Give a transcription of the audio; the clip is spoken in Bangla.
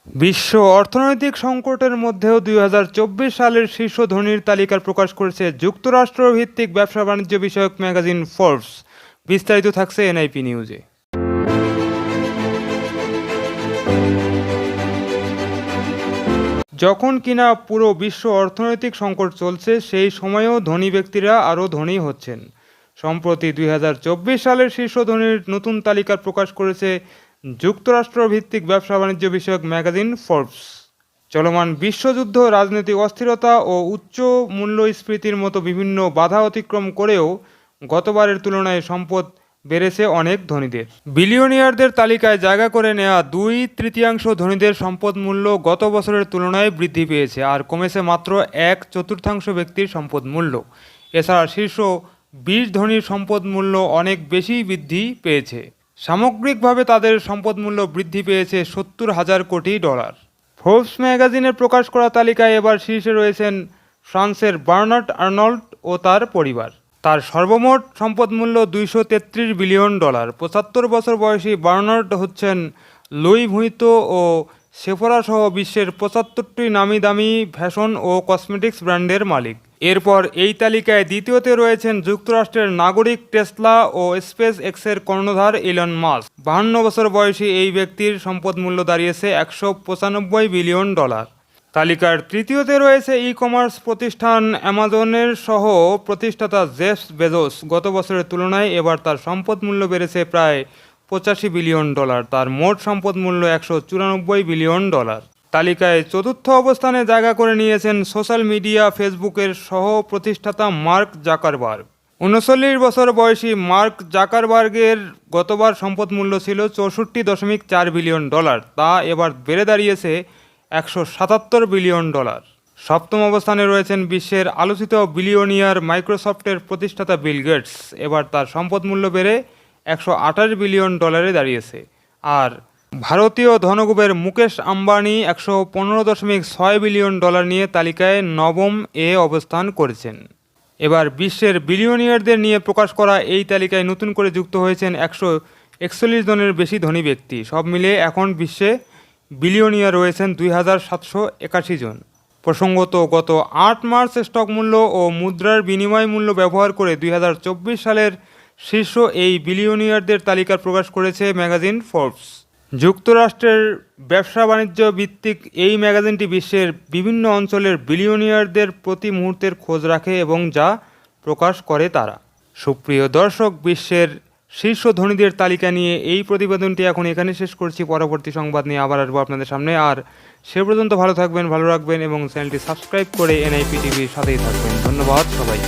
বিশ্ব অর্থনৈতিক সংকটের মধ্যেও ২০২৪ সালের শীর্ষ ধনীর তালিকা প্রকাশ করেছে যুক্তরাষ্ট্র ভিত্তিক ব্যবসা বাণিজ্য বিষয়ক ম্যাগাজিন ফোর্বস। বিস্তারিত থাকছে এনআইপি নিউজে। যখন কিনা পুরো বিশ্ব অর্থনৈতিক সংকট চলছে, সেই সময়েও ধনী ব্যক্তিরা আরও ধনী হচ্ছেন। সম্প্রতি ২০২৪ সালের শীর্ষ ধনীর নতুন তালিকা প্রকাশ করেছে যুক্তরাষ্ট্র ভিত্তিক ব্যবসা বাণিজ্য বিষয়ক ম্যাগাজিন ফোর্বস। চলমান বিশ্বযুদ্ধ, রাজনৈতিক অস্থিরতা ও উচ্চ মূল্যস্ফীতির মতো বিভিন্ন বাধা অতিক্রম করেও গতবারের তুলনায় সম্পদ বেড়েছে অনেক ধনীদের। বিলিয়নিয়ারদের তালিকায় জায়গা করে নেওয়া ২/৩ ধনীদের সম্পদ মূল্য গত বছরের তুলনায় বৃদ্ধি পেয়েছে, আর কমেছে মাত্র ১/৪ ব্যক্তির সম্পদ মূল্য। এছাড়া শীর্ষ ২০ ধনীর সম্পদ মূল্য অনেক বেশি বৃদ্ধি পেয়েছে। সামগ্রিকভাবে তাদের সম্পদ মূল্য বৃদ্ধি পেয়েছে $৭০,০০০ কোটি। ফোর্বস ম্যাগাজিনের প্রকাশ করা তালিকায় এবার শীর্ষে রয়েছেন ফ্রান্সের বার্নার্ড আর্নল্ড ও তার পরিবার। তার সর্বমোট সম্পদ মূল্য $২৩৩ বিলিয়ন। ৭৫ বছর বয়সী বার্নার্ড হচ্ছেন লুই ভুইতো ও সেফোরা সহ বিশ্বের ৭৫টি নামি দামি ফ্যাশন ও কসমেটিক্স ব্র্যান্ডের মালিক। এরপর এই তালিকায় দ্বিতীয়তে রয়েছেন যুক্তরাষ্ট্রের নাগরিক টেসলা ও স্পেস এক্সের কর্ণধার ইলন মাস্ক। ৫২ বছর বয়সী এই ব্যক্তির সম্পদ মূল্য দাঁড়িয়েছে $১৯৫ বিলিয়ন। তালিকার তৃতীয়তে রয়েছে ই কমার্স প্রতিষ্ঠান অ্যামাজনের সহ প্রতিষ্ঠাতা জেফ বেজোস। গত বছরের তুলনায় এবার তার সম্পদ মূল্য বেড়েছে প্রায় $৮৫ বিলিয়ন। তার মোট সম্পদ মূল্য $১৯৪ বিলিয়ন। তালিকায় চতুর্থ অবস্থানে জায়গা করে নিয়েছেন সোশ্যাল মিডিয়া ফেসবুকের সহ প্রতিষ্ঠাতা মার্ক জাকারবার্গ। ৩৯ বছর বয়সী মার্ক জাকারবার্গের গতবার সম্পদ মূল্য ছিল $৬৪.৪ বিলিয়ন। তা এবার বেড়ে দাঁড়িয়েছে $১৭৭ বিলিয়ন। সপ্তম অবস্থানে রয়েছেন বিশ্বের আলোচিত বিলিয়নিয়ার মাইক্রোসফটের প্রতিষ্ঠাতা বিল গেটস। এবার তার সম্পদ মূল্য বেড়ে $১২৮ বিলিয়ন দাঁড়িয়েছে। আর ভারতীয় ধনকুবের মুকেশ আম্বানি $১১৫.৬ বিলিয়ন নিয়ে তালিকায় নবম অবস্থান করেছেন। এবার বিশ্বের বিলিয়নিয়ারদের নিয়ে প্রকাশ করা এই তালিকায় নতুন করে যুক্ত হয়েছেন ১৪১ জনের বেশি ধনী ব্যক্তি। সব মিলিয়ে এখন বিশ্বে বিলিয়নিয়ার রয়েছেন ২,৭৮১ জন। প্রসঙ্গত, গত ৮ মার্চ স্টক মূল্য ও মুদ্রার বিনিময় মূল্য ব্যবহার করে ২০২৪ সালের শীর্ষ এই বিলিয়নিয়ারদের তালিকা প্রকাশ করেছে ম্যাগাজিন ফোর্বস। যুক্তরাষ্ট্রের ব্যবসা বাণিজ্য ভিত্তিক এই ম্যাগাজিনটি বিশ্বের বিভিন্ন অঞ্চলের বিলিয়নিয়ারদের প্রতি মুহূর্তের খোঁজ রাখে এবং যা প্রকাশ করে তারা। সুপ্রিয় দর্শক, বিশ্বের শীর্ষ ধনীদের তালিকা নিয়ে এই প্রতিবেদনটি এখন এখানে শেষ করছি। পরবর্তী সংবাদ নিয়ে আবার আসবো আপনাদের সামনে। আর সে পর্যন্ত ভালো থাকবেন, ভালো রাখবেন এবং চ্যানেলটি সাবস্ক্রাইব করে এনআইপি টিভির সাথেই থাকবেন। ধন্যবাদ সবাই।